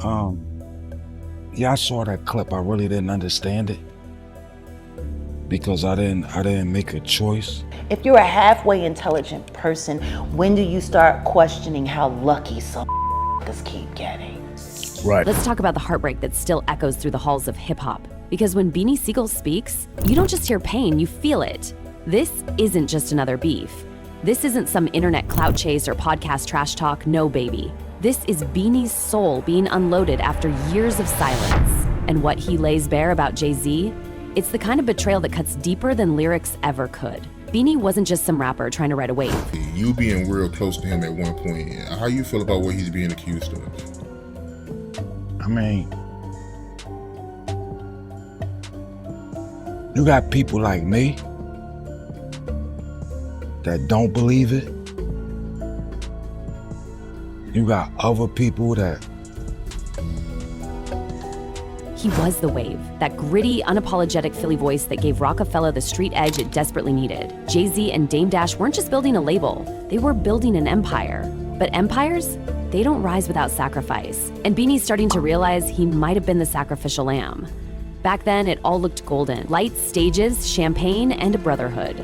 Yeah, I saw that clip. I really didn't understand it because I didn't make a choice. If you're a halfway intelligent person, when do you start questioning how lucky some just keep getting? Right. Let's talk about the heartbreak that still echoes through the halls of hip-hop. Because when Beanie Sigel speaks, you don't just hear pain, you feel it. This isn't just another beef. This isn't some internet clout chase or podcast trash talk, no baby. This is Beanie's soul being unloaded after years of silence. And what he lays bare about Jay-Z, it's the kind of betrayal that cuts deeper than lyrics ever could. Beanie wasn't just some rapper trying to ride a wave. You being real close to him at one point, how you feel about what he's being accused of? I mean, you got people like me that don't believe it. You got other people that... He was the wave, that gritty, unapologetic Philly voice that gave Rockefeller the street edge it desperately needed. Jay-Z and Dame Dash weren't just building a label, they were building an empire. But empires, they don't rise without sacrifice. And Beanie's starting to realize he might have been the sacrificial lamb. Back then, it all looked golden. Lights, stages, champagne, and a brotherhood.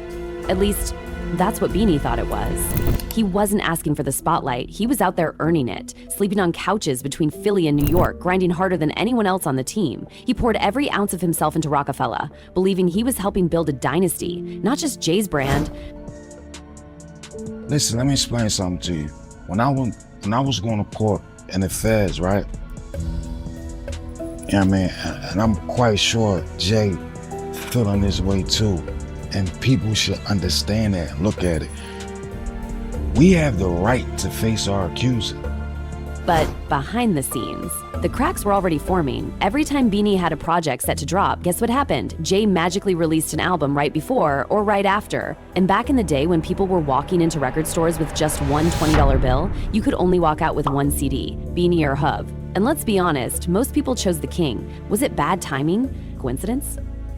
At least, that's what Beanie thought it was. He wasn't asking for the spotlight, he was out there earning it, sleeping on couches between Philly and New York, grinding harder than anyone else on the team. He poured every ounce of himself into Rockefeller, believing he was helping build a dynasty, not just Jay's brand. Listen, let me explain something to you. When I was going to court in the feds, right? Yeah, I mean, and I'm quite sure Jay feeling this way too. And people should understand that and look at it. We have the right to face our accuser. But behind the scenes, the cracks were already forming. Every time Beanie had a project set to drop, guess what happened? Jay magically released an album right before or right after. And back in the day when people were walking into record stores with just one $20 bill, you could only walk out with one CD, Beanie or Hov. And let's be honest, most people chose the king. Was it bad timing? Coincidence?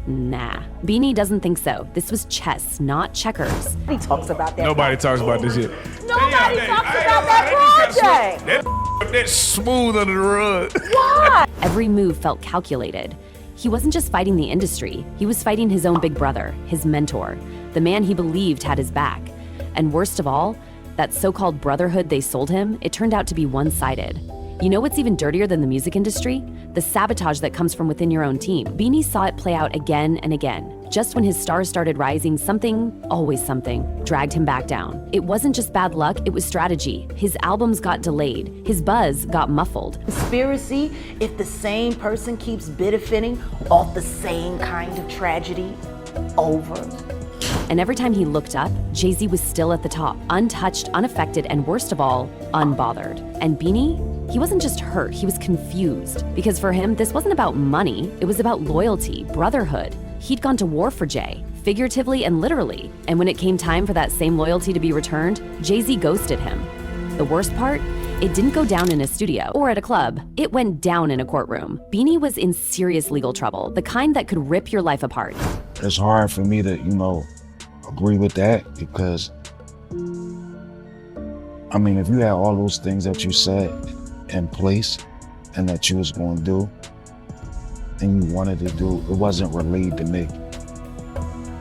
Nah, Beanie doesn't think so. This was chess, not checkers. He talks about that. Nobody talks about this shit. Nobody talks about that project. That's smooth under the rug. Why? Every move felt calculated. He wasn't just fighting the industry, he was fighting his own big brother, his mentor, the man he believed had his back. And worst of all, that so-called brotherhood they sold him, it turned out to be one-sided. You know what's even dirtier than the music industry? The sabotage that comes from within your own team. Beanie saw it play out again and again. Just when his stars started rising, something, always something, dragged him back down. It wasn't just bad luck, it was strategy. His albums got delayed. His buzz got muffled. Conspiracy, if the same person keeps benefiting off the same kind of tragedy over. And every time he looked up, Jay-Z was still at the top, untouched, unaffected, and worst of all, unbothered. And Beanie? He wasn't just hurt, he was confused. Because for him, this wasn't about money, it was about loyalty, brotherhood. He'd gone to war for Jay, figuratively and literally. And when it came time for that same loyalty to be returned, Jay-Z ghosted him. The worst part? It didn't go down in a studio or at a club. It went down in a courtroom. Beanie was in serious legal trouble, the kind that could rip your life apart. It's hard for me to, agree with that because, I mean, if you had all those things that you said in place and that you was going to do and you wanted to do, it wasn't relayed to me.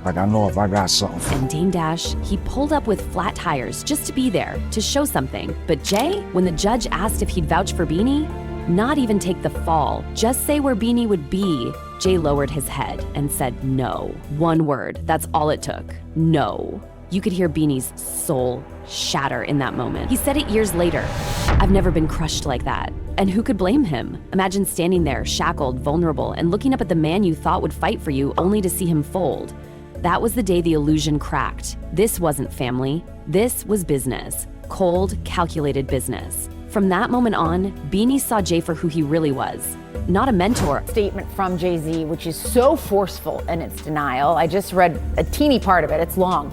Like, I know if I got something for... And Dame Dash, he pulled up with flat tires just to be there, to show something. But Jay, when the judge asked if he'd vouch for Beanie, not even take the fall, just say where Beanie would be, Jay lowered his head and said no. One word, that's all it took. No. You could hear Beanie's soul shatter in that moment. He said it years later. I've never been crushed like that. And who could blame him? Imagine standing there, shackled, vulnerable, and looking up at the man you thought would fight for you only to see him fold. That was the day the illusion cracked. This wasn't family. This was business. Cold, calculated business. From that moment on, Beanie saw Jay for who he really was. Not a mentor. Statement from Jay-Z, which is so forceful in its denial. I just read a teeny part of it, it's long,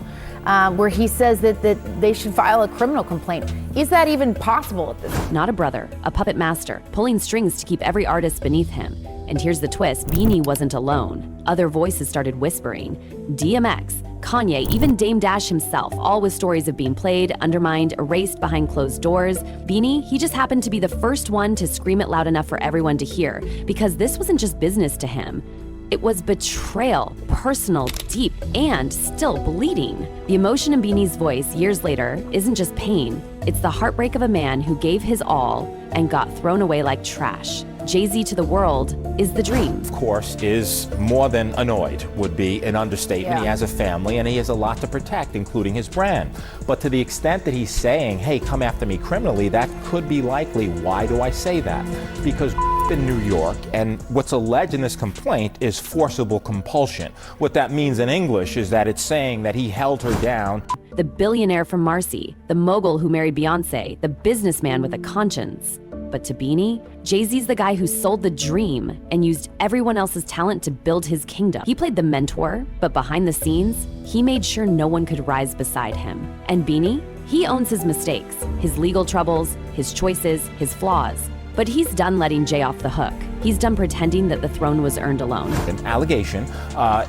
where he says that they should file a criminal complaint. Is that even possible at this point? Not a brother, a puppet master, pulling strings to keep every artist beneath him. And here's the twist, Beanie wasn't alone. Other voices started whispering. DMX, Kanye, even Dame Dash himself, all with stories of being played, undermined, erased behind closed doors. Beanie, he just happened to be the first one to scream it loud enough for everyone to hear, because this wasn't just business to him. It was betrayal, personal, deep, and still bleeding. The emotion in Beanie's voice years later isn't just pain, it's the heartbreak of a man who gave his all and got thrown away like trash. Jay-Z to the world is the dream. Of course, is more than annoyed, would be an understatement. Yeah. He has a family and he has a lot to protect, including his brand. But to the extent that he's saying, hey, come after me criminally, that could be likely. Why do I say that? Because in New York, and what's alleged in this complaint is forcible compulsion. What that means in English is that it's saying that he held her down. The billionaire from Marcy, the mogul who married Beyonce, the businessman with a conscience. But to Beanie, Jay-Z's the guy who sold the dream and used everyone else's talent to build his kingdom. He played the mentor, but behind the scenes, he made sure no one could rise beside him. And Beanie, he owns his mistakes, his legal troubles, his choices, his flaws. But he's done letting Jay off the hook. He's done pretending that the throne was earned alone. An allegation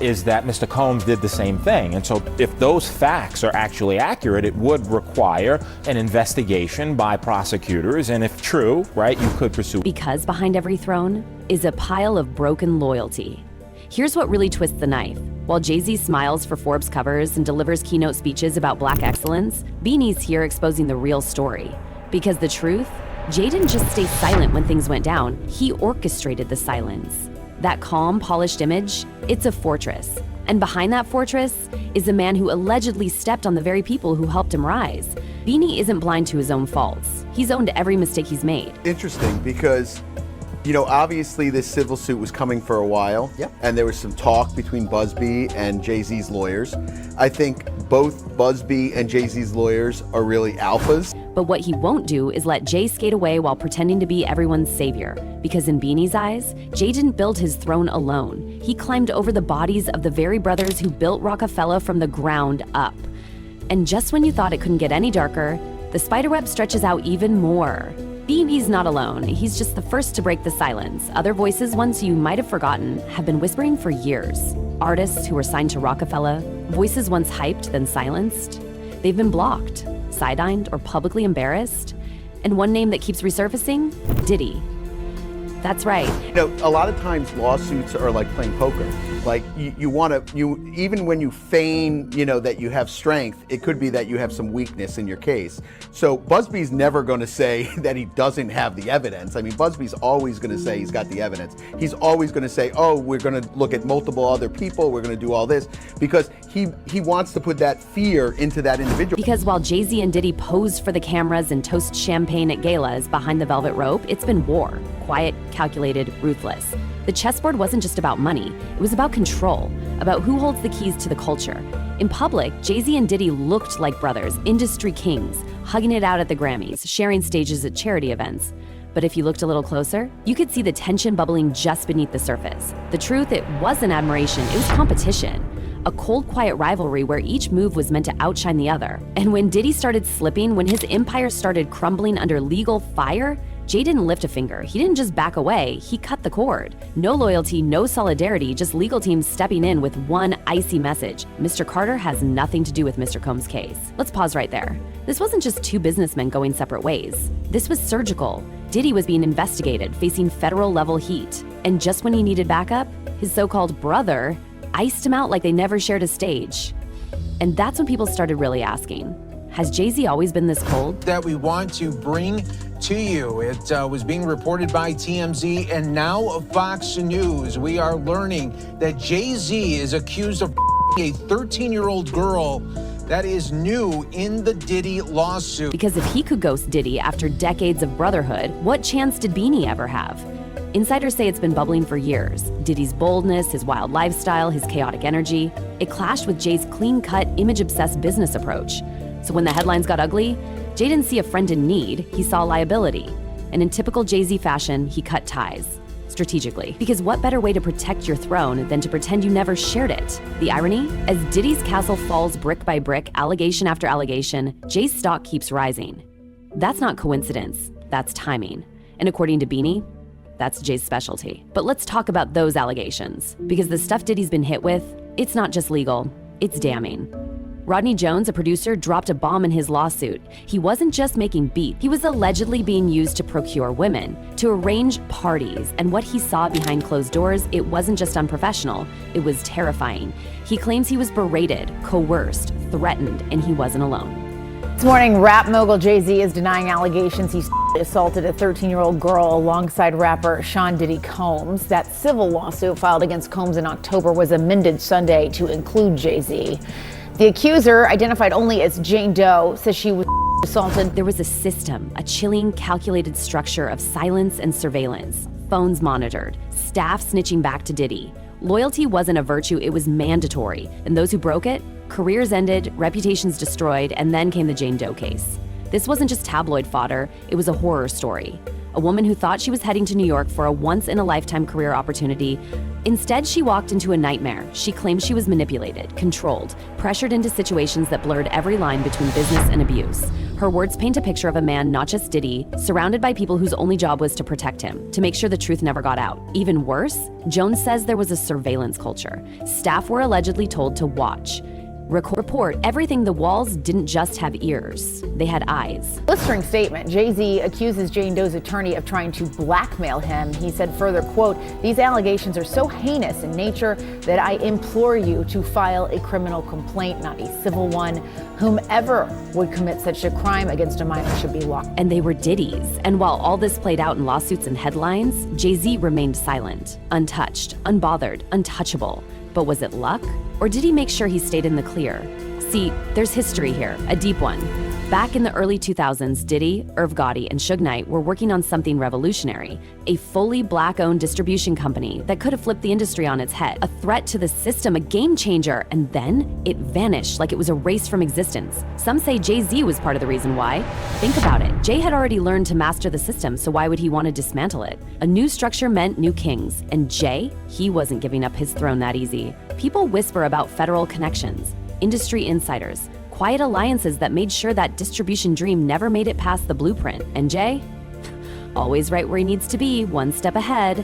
is that Mr. Combs did the same thing. And so if those facts are actually accurate, it would require an investigation by prosecutors. And if true, right, you could pursue. Because behind every throne is a pile of broken loyalty. Here's what really twists the knife. While Jay-Z smiles for Forbes covers and delivers keynote speeches about Black excellence, Beanie's here exposing the real story. Because the truth, Jay didn't just stay silent when things went down, he orchestrated the silence. That calm, polished image, it's a fortress. And behind that fortress is a man who allegedly stepped on the very people who helped him rise. Beanie isn't blind to his own faults. He's owned every mistake he's made. Interesting because, you know, obviously this civil suit was coming for a while. Yep. And there was some talk between Busby and Jay-Z's lawyers. I think both Busby and Jay-Z's lawyers are really alphas. But what he won't do is let Jay skate away while pretending to be everyone's savior. Because in Beanie's eyes, Jay didn't build his throne alone. He climbed over the bodies of the very brothers who built Rockefeller from the ground up. And just when you thought it couldn't get any darker, the spiderweb stretches out even more. Beanie's not alone. He's just the first to break the silence. Other voices, ones you might have forgotten, have been whispering for years. Artists who were signed to Rockefeller, voices once hyped, then silenced. They've been blocked, sidelined, or publicly embarrassed. And one name that keeps resurfacing? Diddy. That's right. You know, a lot of times lawsuits are like playing poker. Like you even when you feign, you know, that you have strength, it could be that you have some weakness in your case. So Busby's never going to say that he doesn't have the evidence. I mean, Busby's always going to say he's got the evidence. He's always going to say, oh, we're going to look at multiple other people. We're going to do all this because he wants to put that fear into that individual. Because while Jay-Z and Diddy posed for the cameras and toast champagne at galas behind the velvet rope, it's been war. Quiet, calculated, ruthless. The chessboard wasn't just about money, it was about control, about who holds the keys to the culture. In public, Jay-Z and Diddy looked like brothers, industry kings, hugging it out at the Grammys, sharing stages at charity events. But if you looked a little closer, you could see the tension bubbling just beneath the surface. The truth, it wasn't admiration, it was competition. A cold, quiet rivalry where each move was meant to outshine the other. And when Diddy started slipping, when his empire started crumbling under legal fire, Jay didn't lift a finger. He didn't just back away, he cut the cord. No loyalty, no solidarity, just legal teams stepping in with one icy message. Mr. Carter has nothing to do with Mr. Combs' case. Let's pause right there. This wasn't just two businessmen going separate ways. This was surgical. Diddy was being investigated, facing federal level heat. And just when he needed backup, his so-called brother iced him out like they never shared a stage. And that's when people started really asking, has Jay-Z always been this cold? That we want to bring to you. It was being reported by TMZ and now Fox News. We are learning that Jay-Z is accused of a 13-year-old girl. That is new in the Diddy lawsuit. Because if he could ghost Diddy after decades of brotherhood, what chance did Beanie ever have? Insiders say it's been bubbling for years. Diddy's boldness, his wild lifestyle, his chaotic energy. It clashed with Jay's clean-cut, image-obsessed business approach. So when the headlines got ugly, Jay didn't see a friend in need, he saw liability. And in typical Jay-Z fashion, he cut ties. Strategically. Because what better way to protect your throne than to pretend you never shared it? The irony? As Diddy's castle falls brick by brick, allegation after allegation, Jay's stock keeps rising. That's not coincidence, that's timing. And according to Beanie, That's Jay's specialty. But let's talk about those allegations, because the stuff Diddy's been hit with, it's not just legal, it's damning. Rodney Jones, a producer, dropped a bomb in his lawsuit. He wasn't just making beats. He was allegedly being used to procure women, to arrange parties, and what he saw behind closed doors, it wasn't just unprofessional, it was terrifying. He claims he was berated, coerced, threatened, and he wasn't alone. This morning, rap mogul Jay-Z is denying allegations he assaulted a 13-year-old girl alongside rapper Sean Diddy Combs. That civil lawsuit filed against Combs in October was amended Sunday to include Jay-Z. The accuser, identified only as Jane Doe, says she was assaulted. There was a system, a chilling, calculated structure of silence and surveillance, phones monitored, staff snitching back to Diddy. Loyalty wasn't a virtue, it was mandatory, and those who broke it, careers ended, reputations destroyed, and then came the Jane Doe case. This wasn't just tabloid fodder, it was a horror story. A woman who thought she was heading to New York for a once-in-a-lifetime career opportunity. Instead, she walked into a nightmare. She claimed she was manipulated, controlled, pressured into situations that blurred every line between business and abuse. Her words paint a picture of a man, not just Diddy, surrounded by people whose only job was to protect him, to make sure the truth never got out. Even worse, Jones says there was a surveillance culture. Staff were allegedly told to watch, report everything. The walls didn't just have ears, they had eyes. Blistering statement. Jay-Z accuses Jane Doe's attorney of trying to blackmail him. He said further, quote, "These allegations are so heinous in nature that I implore you to file a criminal complaint, not a civil one. Whomever would commit such a crime against a minor should be locked." And they were Diddy's. And while all this played out in lawsuits and headlines, Jay-Z remained silent, untouched, unbothered, untouchable. But was it luck? Or did he make sure he stayed in the clear? See, there's history here, a deep one. Back in the early 2000s, Diddy, Irv Gotti, and Suge Knight were working on something revolutionary, a fully black-owned distribution company that could have flipped the industry on its head, a threat to the system, a game changer, and then it vanished like it was erased from existence. Some say Jay-Z was part of the reason why. Think about it. Jay had already learned to master the system, so why would he want to dismantle it? A new structure meant new kings, and Jay, he wasn't giving up his throne that easy. People whisper about federal connections, industry insiders, quiet alliances that made sure that distribution dream never made it past the blueprint. And Jay? Always right where he needs to be, one step ahead.